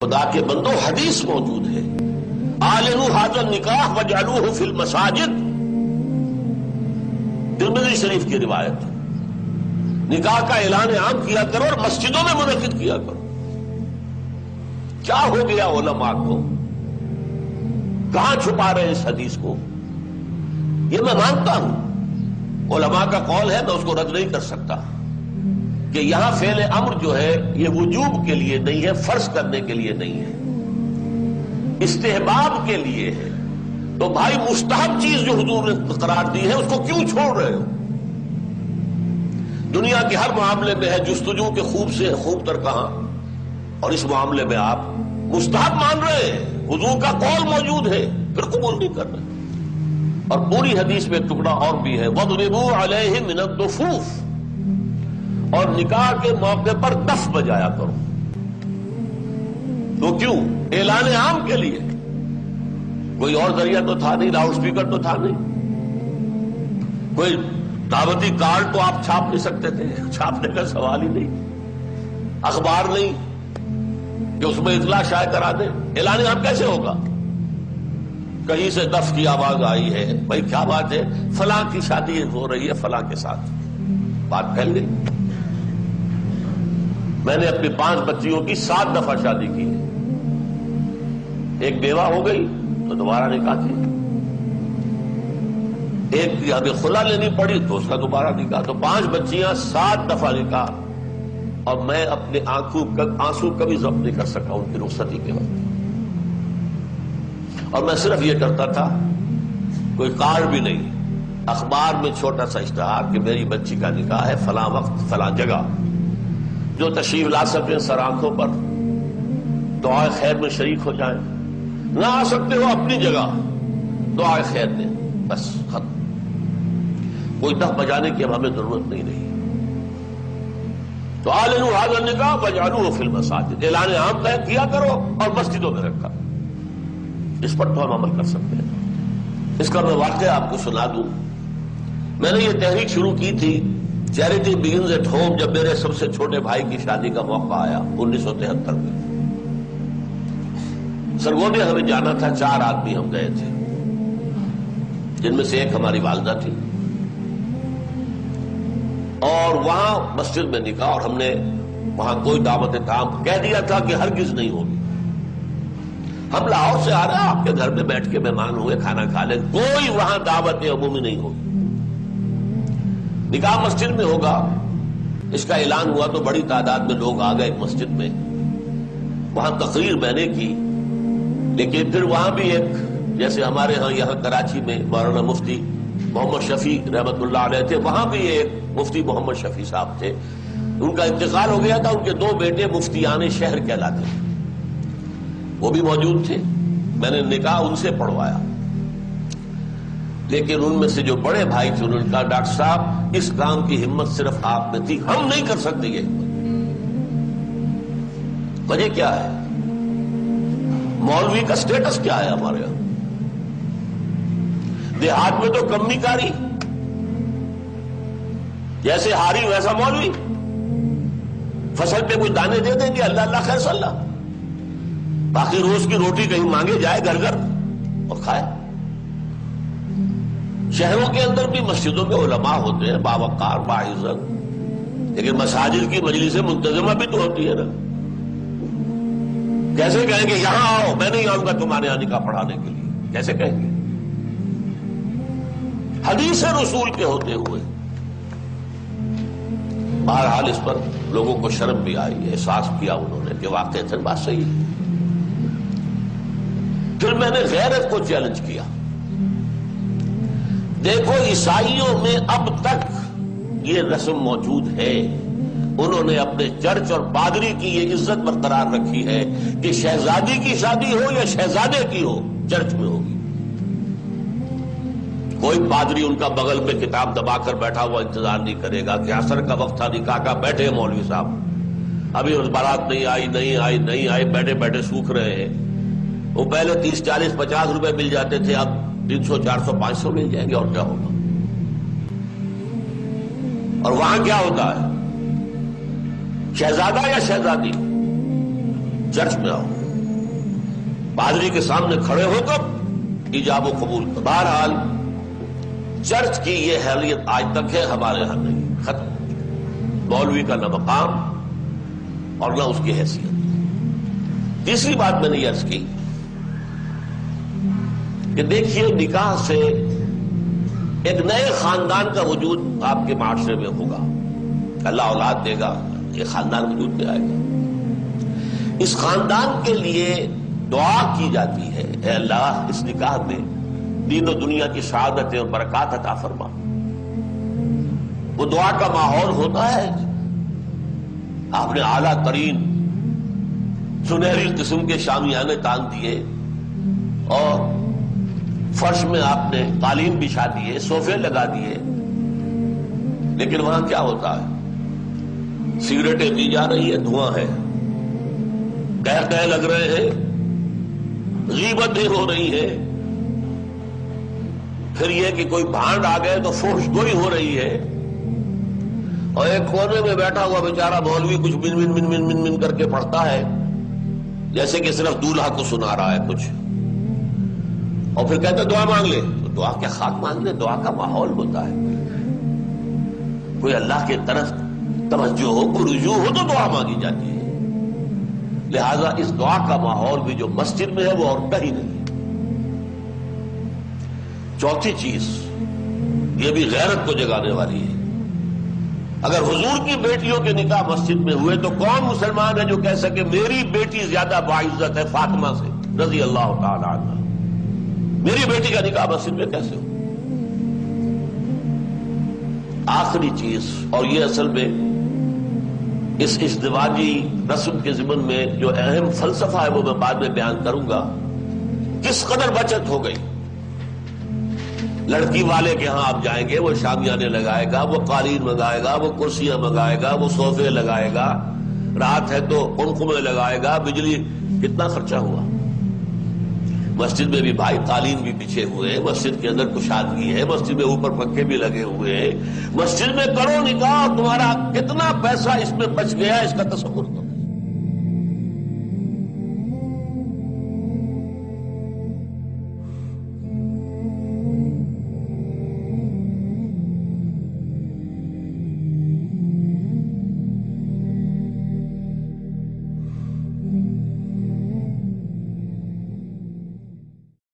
خدا کے بندو حدیث موجود ہے، اعلنوا ھذا النکاح واجعلوہ فی المساجد، ترمذی شریف کی روایت، نکاح کا اعلان عام کیا کرو اور مسجدوں میں منعقد کیا کرو۔ کیا ہو گیا علماء کو؟ کہاں چھپا رہے اس حدیث کو؟ یہ میں مانتا ہوں، علماء کا قول ہے، میں اس کو رد نہیں کر سکتا کہ یہاں فعل امر جو ہے یہ وجوب کے لیے نہیں ہے، فرض کرنے کے لیے نہیں ہے، استحباب کے لیے ہے۔ تو بھائی مستحب چیز جو حضور نے قرار دی ہے اس کو کیوں چھوڑ رہے ہو؟ دنیا کے ہر معاملے میں ہے جستجو کے خوب سے خوب تر کہاں، اور اس معاملے میں آپ مستحب مان رہے ہیں، حضور کا قول موجود ہے، پھر قبول نہیں کر رہے۔ اور پوری حدیث میں ایک ٹکڑا اور بھی ہے، وَاضْرِبُوا عَلَيْهِمْ مِنَ الضُّفُوفِ، اور نکاح کے موقع پر دف بجایا کرو۔ تو کیوں؟ اعلان عام کے لیے، کوئی اور ذریعہ تو تھا نہیں، لاؤڈ سپیکر تو تھا نہیں، کوئی دعوتی کارڈ تو آپ چھاپ نہیں سکتے تھے، چھاپنے کا سوال ہی نہیں، اخبار نہیں کہ اس میں اطلاع شائع کرا دیں۔ اعلان عام کیسے ہوگا؟ کہیں سے دف کی آواز آئی ہے، بھائی کیا بات ہے؟ فلاں کی شادی ہو رہی ہے فلاں کے ساتھ، بات پھیل گئی۔ میں نے اپنی 5 بچیوں کی 7 دفعہ شادی کی ہے، ایک بیوہ ہو گئی تو دوبارہ نکاح کی، ایک کی آگے خلا لینی پڑی تو اس کا دوبارہ نکاح، تو 5 بچیاں 7 دفعہ نکاح، اور میں اپنے آنسو کبھی ضبط نہیں کر سکا ان کی رخصتی کے وقت۔ اور میں صرف یہ کرتا تھا، کوئی کارڈ بھی نہیں، اخبار میں چھوٹا سا اشتہار کہ میری بچی کا نکاح ہے فلاں وقت فلاں جگہ، جو تشریف لا سکتے سر آنکھوں پر دعائے خیر میں شریک ہو جائیں، نہ آ سکتے ہو اپنی جگہ دعائے خیر دیں، بس ختم۔ کوئی دف بجانے کی اب ہمیں ضرورت نہیں رہی۔ تو اعلنوا ھذا النکاح واجعلوہ فی المساجد، اعلان عام طے کیا کرو اور مسجدوں میں رکھا، اس پر تو ہم عمل کر سکتے ہیں۔ اس کا میں واقعہ آپ کو سنا دوں۔ میں نے یہ تحریک شروع کی تھی، چیریٹی بگنز ایٹ ہوم، جب میرے سب سے چھوٹے بھائی کی شادی کا موقع آیا 1973 میں۔ سرگودیا ہمیں جانا تھا، 4 آدمی ہم گئے تھے، جن میں سے ایک ہماری والدہ تھی، اور وہاں مسجد میں نکاح، اور ہم نے وہاں کوئی دعوت طعام کہہ دیا تھا کہ ہرگز نہیں ہوگی۔ ہم لاہور سے آ رہے ہیں، آپ کے گھر میں بیٹھ کے مہمان ہوئے، کھانا کھا لیں، کوئی وہاں دعوت عمومی نہیں ہوگی، نکاح مسجد میں ہوگا۔ اس کا اعلان ہوا تو بڑی تعداد میں لوگ آ گئے مسجد میں، وہاں تقریر میں نے کی، لیکن پھر وہاں بھی ایک، جیسے ہمارے ہاں یہاں کراچی میں مولانا مفتی محمد شفیع رحمت اللہ علیہ تھے، وہاں بھی ایک مفتی محمد شفیع صاحب تھے، ان کا انتقال ہو گیا تھا، ان کے 2 بیٹے مفتیان شہر کہلاتے تھے، وہ بھی موجود تھے، میں نے نکاح ان سے پڑھوایا۔ لیکن ان میں سے جو بڑے بھائی تھے انہوں نے کہا ڈاکٹر صاحب اس کام کی ہمت صرف آپ میں تھی، ہم نہیں کر سکتے یہ۔ وجہ کیا ہے؟ مولوی کا سٹیٹس کیا ہے ہمارے یہاں؟ دیہات میں تو کمی کاری، جیسے ہاری ویسا مولوی، فصل پہ کوئی دانے دے دیں گے، اللہ اللہ خیر صلی اللہ، باقی روز کی روٹی کہیں مانگے جائے گھر گھر اور کھائے۔ شہروں کے اندر بھی مسجدوں میں علماء ہوتے ہیں باوقار باعزت، لیکن مساجد کی مجلس منتظمہ بھی تو ہوتی ہے نا۔ کیسے کہیں گے یہاں آؤ، میں نہیں آؤں گا تمہارے یہاں نکاح پڑھانے کے لیے؟ کیسے کہیں گے؟ حدیث رسول کے ہوتے ہوئے۔ بہرحال اس پر لوگوں کو شرم بھی آئی، احساس کیا انہوں نے کہ واقعی بات صحیح ہے۔ پھر میں نے غیرت کو چیلنج کیا، دیکھو عیسائیوں میں اب تک یہ رسم موجود ہے، انہوں نے اپنے چرچ اور پادری کی یہ عزت برقرار رکھی ہے کہ شہزادی کی شادی ہو یا شہزادے کی ہو چرچ میں ہوگی۔ کوئی پادری ان کا بغل میں کتاب دبا کر بیٹھا ہوا انتظار نہیں کرے گا کہ عصر کا وقت تھا نکاح کا، بیٹھے مولوی صاحب ابھی اس بارات نہیں آئی، بیٹھے بیٹھے سوکھ رہے ہیں۔ وہ پہلے 30 40 50 روپے مل جاتے تھے، اب 300 400 500 مل جائیں گے، اور کیا ہوگا؟ اور وہاں کیا ہوتا ہے؟ شہزادہ یا شہزادی چرچ میں آؤ، پادری کے سامنے کھڑے ہو کر ایجاب و قبول کر. بہرحال چرچ کی یہ حیثیت آج تک ہے، ہمارے یہاں نہیں، ختم. مولوی کا نہ مقام اور نہ اس کی حیثیت. تیسری بات میں نے یہ عرض کی کہ دیکھیے نکاح سے ایک نئے خاندان کا وجود آپ کے معاشرے میں ہوگا. اللہ اولاد دے گا، یہ خاندان وجود میں آئے گا. اس خاندان کے لیے دعا کی جاتی ہے، اے اللہ اس نکاح میں دین و دنیا کی سعادتیں اور برکات عطا فرما. وہ دعا کا ماحول ہوتا ہے. آپ نے اعلیٰ ترین سنہری قسم کے شامیانے تان دیے اور فرش میں آپ نے قالین بچھا دیے، صوفے لگا دیے، لیکن وہاں کیا ہوتا ہے؟ سگریٹیں پی جا رہی ہے، دھواں ہے، قہقہے لگ رہے ہیں، غیبتیں ہو رہی ہے. پھر یہ کہ کوئی بھانڈ آ گئے تو فحش گوئی ہو رہی ہے، اور ایک کونے میں بیٹھا ہوا بیچارہ مولوی کچھ من من من من من من کر کے پڑھتا ہے، جیسے کہ صرف دولہا کو سنا رہا ہے کچھ، اور پھر کہتے دعا مانگ لے. تو دعا کیا خاک مانگ لے؟ دعا کا ماحول ہوتا ہے. کوئی اللہ کی طرف توجہ ہو، کوئی رجوع ہو تو دعا مانگی جاتی ہے. لہذا اس دعا کا ماحول بھی جو مسجد میں ہے وہ اور کہیں نہیں. چوتھی چیز یہ بھی غیرت کو جگانے والی ہے. اگر حضور کی بیٹیوں کے نکاح مسجد میں ہوئے تو کون مسلمان ہے جو کہہ سکے میری بیٹی زیادہ باعزت ہے فاطمہ سے رضی اللہ تعالی عنہ؟ میری بیٹی کا نکاح مسجد میں کیسے ہو؟ آخری چیز، اور یہ اصل میں اس ازدواجی رسم کے ضمن میں جو اہم فلسفہ ہے وہ میں بعد میں بیان کروں گا. کس قدر بچت ہو گئی. لڑکی والے کے ہاں آپ جائیں گے، وہ شامیانے لگائے گا، وہ قالین منگائے گا، وہ کرسیاں منگائے گا، وہ صوفے لگائے گا، رات ہے تو قمقمے لگائے گا، بجلی. کتنا خرچہ ہوا. مسجد میں بھی بھائی قالین بھی بچھے ہوئے ہیں، مسجد کے اندر کشادگی ہے، مسجد میں اوپر پنکھے بھی لگے ہوئے ہیں، مسجد میں کرو نکاح، تمہارا کتنا پیسہ اس میں بچ گیا اس کا تصور کرو.